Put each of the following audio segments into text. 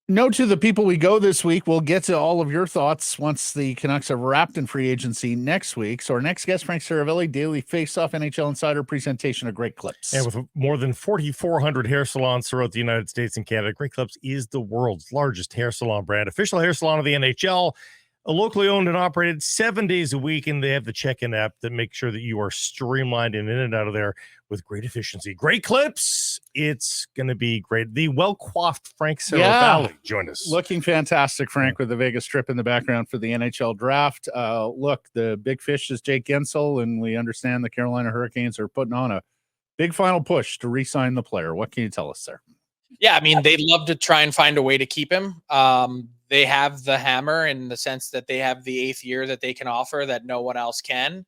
Note to the people we go this week. We'll get to all of your thoughts once the Canucks have wrapped in free agency next week. So our next guest, Frank Seravalli, Daily Faceoff NHL Insider presentation of Great Clips. And with more than 4,400 hair salons throughout the United States and Canada, Great Clips is the world's largest hair salon brand, official hair salon of the NHL, locally owned and operated 7 days a week, and they have the check-in app that makes sure that you are streamlined and in and out of there with great efficiency. Great Clips, it's going to be great. The well-coiffed Frank Seravalli join us. Looking fantastic, Frank, with the Vegas strip in the background for the NHL draft. Look, the big fish is Jake Guentzel, and we understand the Carolina Hurricanes are putting on a big final push to re-sign the player. What can you tell us there? Yeah, I mean, they'd love to try and find a way to keep him. They have the hammer in the sense that they have the 8th year that they can offer that no one else can.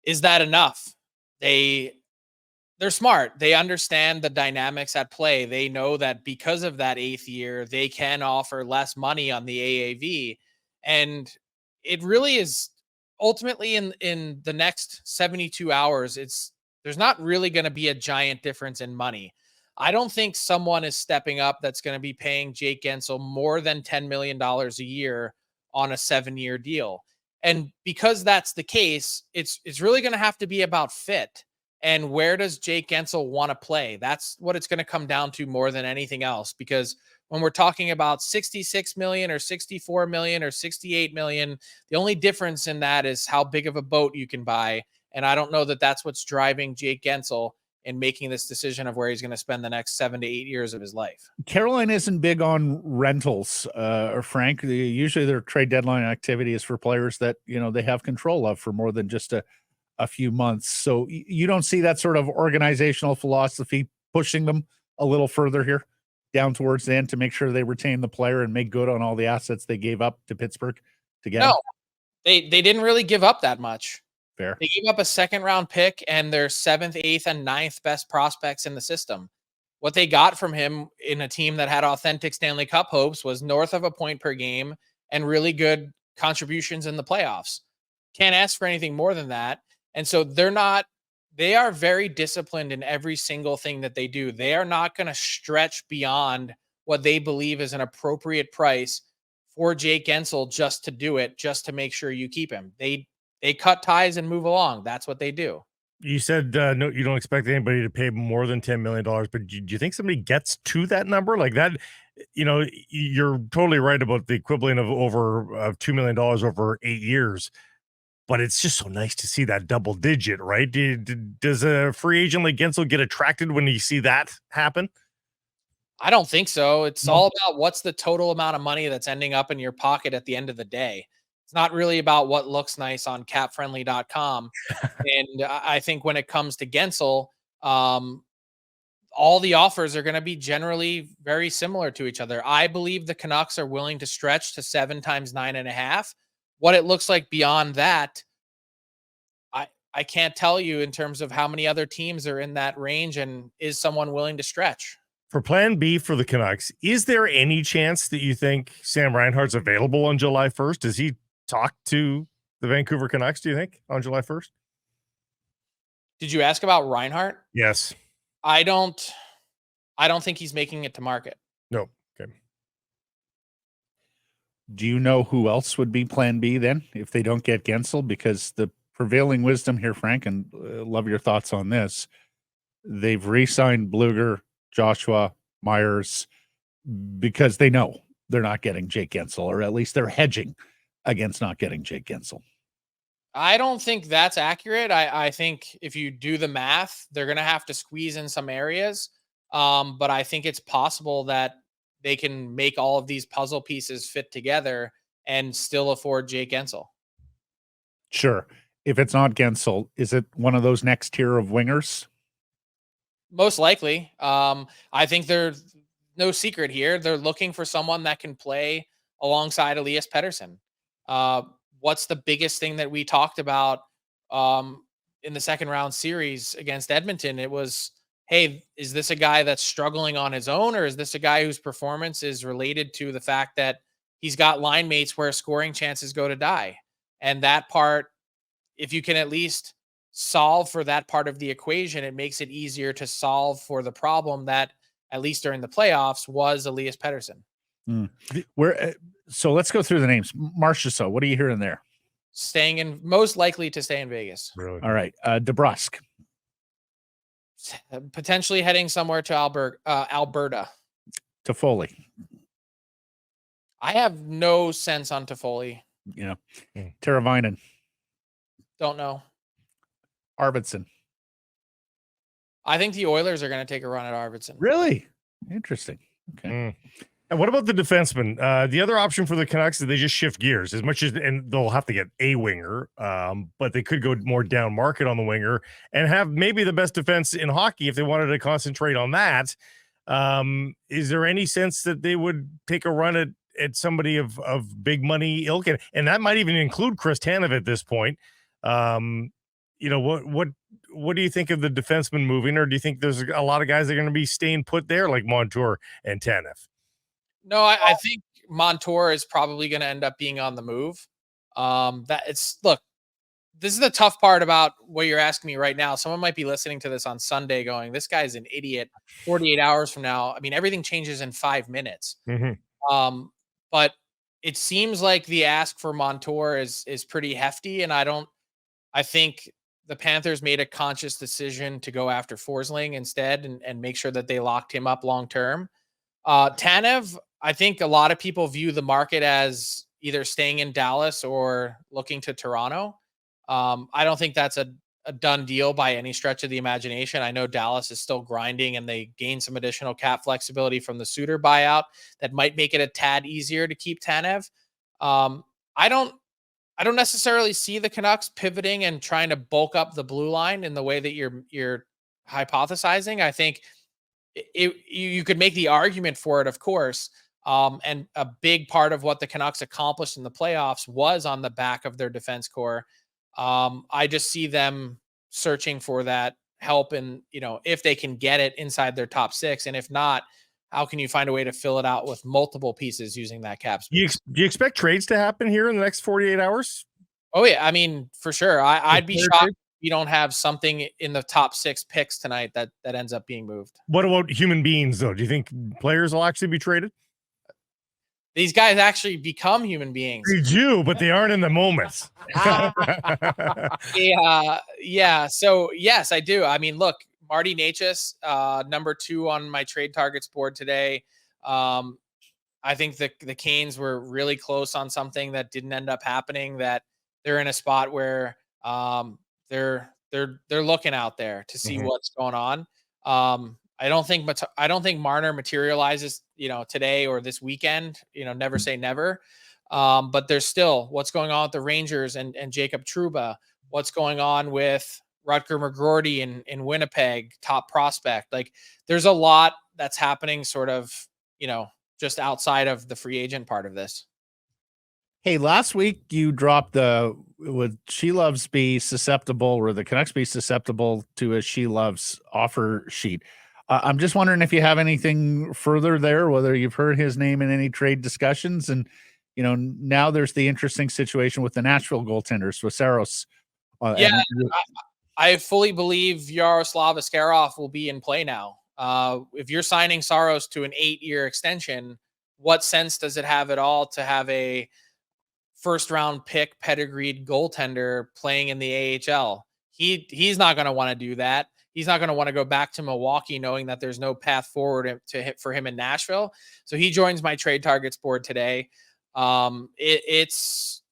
Is that enough? They're smart. They understand the dynamics at play. They know that because of that 8th year, they can offer less money on the AAV. And it really is ultimately in the next 72 hours, there's not really going to be a giant difference in money. I don't think someone is stepping up that's going to be paying Jake Guentzel more than $10 million a year on a 7-year deal. And because that's the case, it's really going to have to be about fit. And where does Jake Guentzel want to play? That's what it's going to come down to more than anything else. Because when we're talking about 66 million or 64 million or 68 million, the only difference in that is how big of a boat you can buy. And I don't know that that's what's driving Jake Guentzel in making this decision of where he's going to spend the next 7 to 8 years of his life. Carolina isn't big on rentals, or Frank. Usually their trade deadline activity is for players that, they have control of for more than just a few months. So you don't see that sort of organizational philosophy pushing them a little further here down towards the end to make sure they retain the player and make good on all the assets they gave up to Pittsburgh to get. No, they didn't really give up that much. Fair. They gave up a 2nd-round pick and their 7th, 8th, and 9th best prospects in the system. What they got from him in a team that had authentic Stanley Cup hopes was north of a point per game and really good contributions in the playoffs. Can't ask for anything more than that. And so they are very disciplined in every single thing that they do. They are not going to stretch beyond what they believe is an appropriate price for Jake Guentzel just to do it, just to make sure you keep him. They cut ties and move along. That's what they do. You said no, you don't expect anybody to pay more than $10 million, but do you think somebody gets to that number like that? You're totally right about the equivalent of $2 million over 8 years. But it's just so nice to see that double digit, right? Does a free agent like Guentzel get attracted when you see that happen? I don't think so. It's all about what's the total amount of money that's ending up in your pocket at the end of the day. It's not really about what looks nice on capfriendly.com. And I think when it comes to Guentzel, all the offers are going to be generally very similar to each other. I believe the Canucks are willing to stretch to 7 times 9.5. What it looks like beyond that, I can't tell you in terms of how many other teams are in that range and is someone willing to stretch. For plan B for the Canucks, is there any chance that you think Sam Reinhart's available on July 1st? Does he talk to the Vancouver Canucks, do you think, on July 1st? Did you ask about Reinhart? Yes. I don't think he's making it to market. No. Okay. Do you know who else would be plan B then if they don't get Guentzel? Because the prevailing wisdom here, Frank, and love your thoughts on this, they've re-signed Bluger, Joshua, Myers, because they know they're not getting Jake Guentzel, or at least they're hedging against not getting Jake Guentzel. I don't think that's accurate. I think if you do the math, they're going to have to squeeze in some areas. But I think it's possible that they can make all of these puzzle pieces fit together and still afford Jake Guentzel. Sure. If it's not Guentzel, is it one of those next tier of wingers? Most likely. I think there's no secret here. They're looking for someone that can play alongside Elias Pettersson. What's the biggest thing that we talked about in the 2nd-round series against Edmonton? It was, hey, is this a guy that's struggling on his own, or is this a guy whose performance is related to the fact that he's got line mates where scoring chances go to die? And that part, if you can at least solve for that part of the equation, it makes it easier to solve for the problem that, at least during the playoffs, was Elias Pettersson. Where? So let's go through the names. Marchessault, what are you hearing there? Most likely to stay in Vegas. Really? All right. DeBrusque. Potentially heading somewhere to Alberta. Toffoli. I have no sense on Toffoli. Teravainen. Don't know. Arvidsson. I think the Oilers are going to take a run at Arvidsson. Really? Interesting. Okay. And what about the defenseman? The other option for the Canucks is they just shift gears as much as, and they'll have to get a winger, but they could go more down market on the winger and have maybe the best defense in hockey if they wanted to concentrate on that. Is there any sense that they would take a run at somebody of big money ilk? And that might even include Chris Tanev at this point. What do you think of the defenseman moving, or do you think there's a lot of guys that are going to be staying put there like Montour and Tanev? No, I think Montour is probably going to end up being on the move. Look, this is the tough part about what you're asking me right now. Someone might be listening to this on Sunday going, this guy's an idiot. 48 hours from now, I mean, everything changes in 5 minutes. But it seems like the ask for Montour is pretty hefty. And I think the Panthers made a conscious decision to go after Forsling instead and make sure that they locked him up long-term. Tanev, I think a lot of people view the market as either staying in Dallas or looking to Toronto. I don't think that's a done deal by any stretch of the imagination. I know Dallas is still grinding and they gained some additional cap flexibility from the Suter buyout that might make it a tad easier to keep Tanev. I don't necessarily see the Canucks pivoting and trying to bulk up the blue line in the way that you're hypothesizing. I think you could make the argument for it, of course. And a big part of what the Canucks accomplished in the playoffs was on the back of their defense core. I just see them searching for that help, and if they can get it inside their top 6, and if not, how can you find a way to fill it out with multiple pieces using that cap space? Do you expect trades to happen here in the next 48 hours? Oh yeah, I mean, for sure. I'd be shocked if you don't have something in the top 6 picks tonight that ends up being moved. What about human beings, though? Do you think players will actually be traded? These guys actually become human beings. They do, but they aren't in the moments. Yeah. So yes, I do. I mean, look, Marty Necas, number 2 on my trade targets board today. I think the Canes were really close on something that didn't end up happening. That they're in a spot where they're looking out there to see what's going on. I don't think Marner materializes, today or this weekend. Never say never. But there's still what's going on with the Rangers and Jacob Trouba. What's going on with Rutger McGroarty in Winnipeg, top prospect. Like, there's a lot that's happening sort of, just outside of the free agent part of this. Hey, last week you dropped would She Loves be susceptible, or the Canucks be susceptible to a She Loves offer sheet? I'm just wondering if you have anything further there, whether you've heard his name in any trade discussions. And, now there's the interesting situation with the Nashville goaltenders, with Sekeres. I fully believe Yaroslav Askarov will be in play now. If you're signing Saros to an 8-year extension, what sense does it have at all to have a first-round pick pedigreed goaltender playing in the AHL? He's not going to want to do that. He's not going to want to go back to Milwaukee knowing that there's no path forward for him in Nashville. So he joins my trade targets board today. That's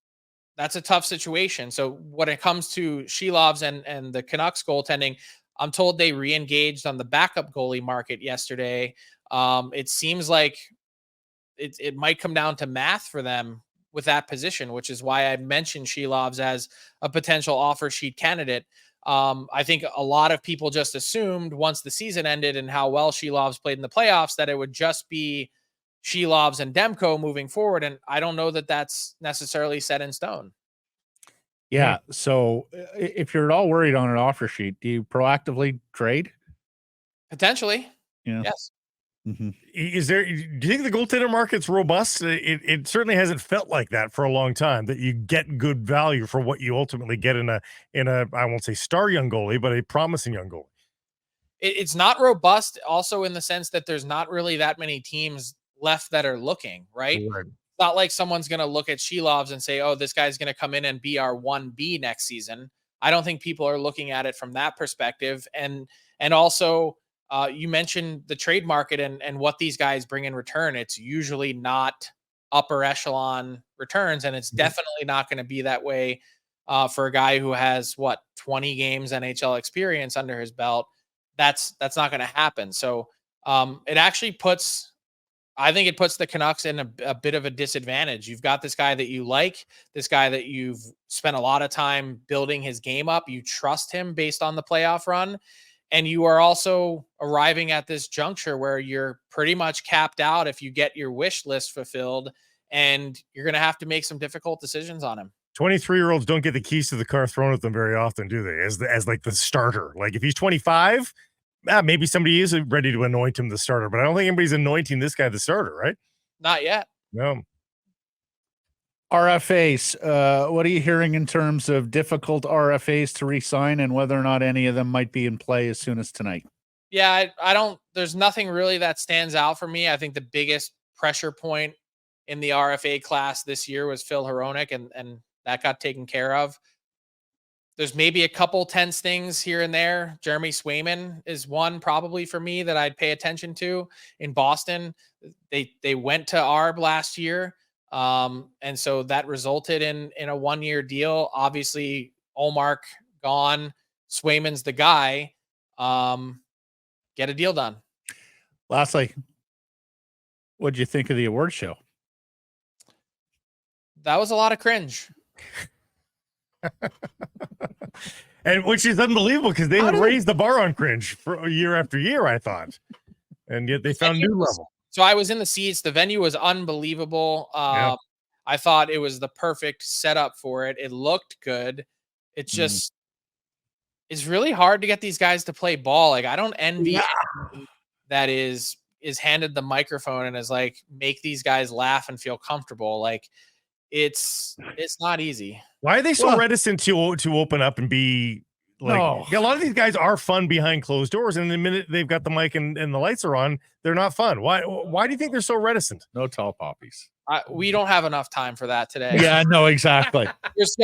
a tough situation. So when it comes to Shelovs and the Canucks goaltending, I'm told they re-engaged on the backup goalie market yesterday. It seems like it might come down to math for them with that position, which is why I mentioned Shelovs as a potential offer sheet candidate. I think a lot of people just assumed once the season ended and how well Shelovs played in the playoffs that it would just be Shelovs and Demko moving forward. And I don't know that that's necessarily set in stone. Yeah. So if you're at all worried on an offer sheet, do you proactively trade? Potentially. Yeah. Yes. Do you think the goaltender market's robust? It certainly hasn't felt like that for a long time, that you get good value for what you ultimately get in a I won't say star young goalie, but a promising young goalie. It's not robust also in the sense that there's not really that many teams left that are looking, right? Right. It's not like someone's going to look at Shelovs and say, oh, this guy's going to come in and be our 1B next season. I don't think people are looking at it from that perspective. And also, you mentioned the trade market and what these guys bring in return. It's usually not upper echelon returns, and it's definitely not going to be that way for a guy who has 20 games NHL experience under his belt. That's not going to happen. So it actually I think it puts the Canucks in a bit of a disadvantage. You've got this guy that you like, this guy that you've spent a lot of time building his game up. You trust him based on the playoff run. And you are also arriving at this juncture where you're pretty much capped out if you get your wish list fulfilled, and you're going to have to make some difficult decisions on him. 23-year-olds don't get the keys to the car thrown at them very often, do they? As like the starter. Like if he's 25, maybe somebody is ready to anoint him the starter, but I don't think anybody's anointing this guy the starter, right? Not yet. No. RFAs. What are you hearing in terms of difficult RFAs to re-sign and whether or not any of them might be in play as soon as tonight? Yeah, I don't, there's nothing really that stands out for me. I think the biggest pressure point in the RFA class this year was Phil Hronek, and that got taken care of. There's maybe a couple tense things here and there. Jeremy Swayman is one probably for me that I'd pay attention to in Boston. They went to ARB last year. And so that resulted in a 1-year deal. Obviously, Olmark gone. Swayman's the guy. Get a deal done. Lastly, what'd you think of the award show? That was a lot of cringe. And which is unbelievable because they raised the bar on cringe for year after year, I thought. And yet they found new level. So I was in the seats. The venue was unbelievable. Yeah. I thought it was the perfect setup for it. It looked good. It just it's really hard to get these guys to play ball. Like I don't envy anyone that is handed the microphone and is like, make these guys laugh and feel comfortable. Like it's not easy. Why are they so reticent to open up and be like? A lot of these guys are fun behind closed doors, and the minute they've got the mic and the lights are on, they're not fun. Why do you think they're so reticent? No tall poppies. We don't have enough time for that today. Yeah, no, exactly. There's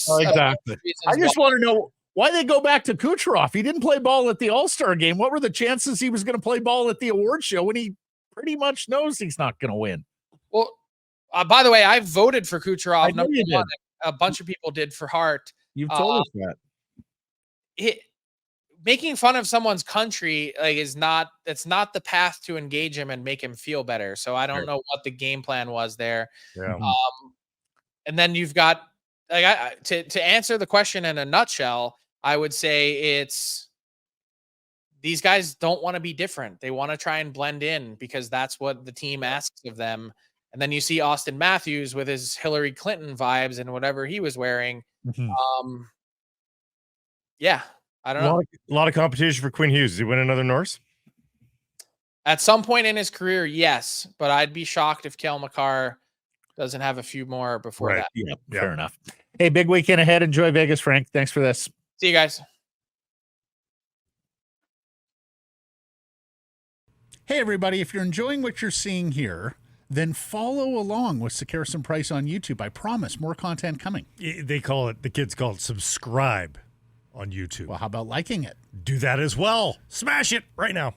exactly. I just want to know why they go back to Kucherov. He didn't play ball at the All-Star game. What were the chances he was going to play ball at the award show when he pretty much knows he's not going to win? Well, by the way, I voted for Kucherov. I know you did. A bunch of people did for Hart. You've told us that. Making fun of someone's country it's not the path to engage him and make him feel better. So I don't know what the game plan was there. Yeah. And then you've got to answer the question in a nutshell, I would say it's these guys don't want to be different. They want to try and blend in because that's what the team asks of them. And then you see Austin Matthews with his Hillary Clinton vibes and whatever he was wearing. Yeah, I don't know. A lot of competition for Quinn Hughes. Does he win another Norris? At some point in his career, yes. But I'd be shocked if Cale Makar doesn't have a few more before that. Yeah, fair enough. Hey, big weekend ahead. Enjoy Vegas, Frank. Thanks for this. See you guys. Hey, everybody. If you're enjoying what you're seeing here, then follow along with Sekeres and Price on YouTube. I promise more content coming. The kids call it subscribe on YouTube. Well, how about liking it? Do that as well. Smash it right now.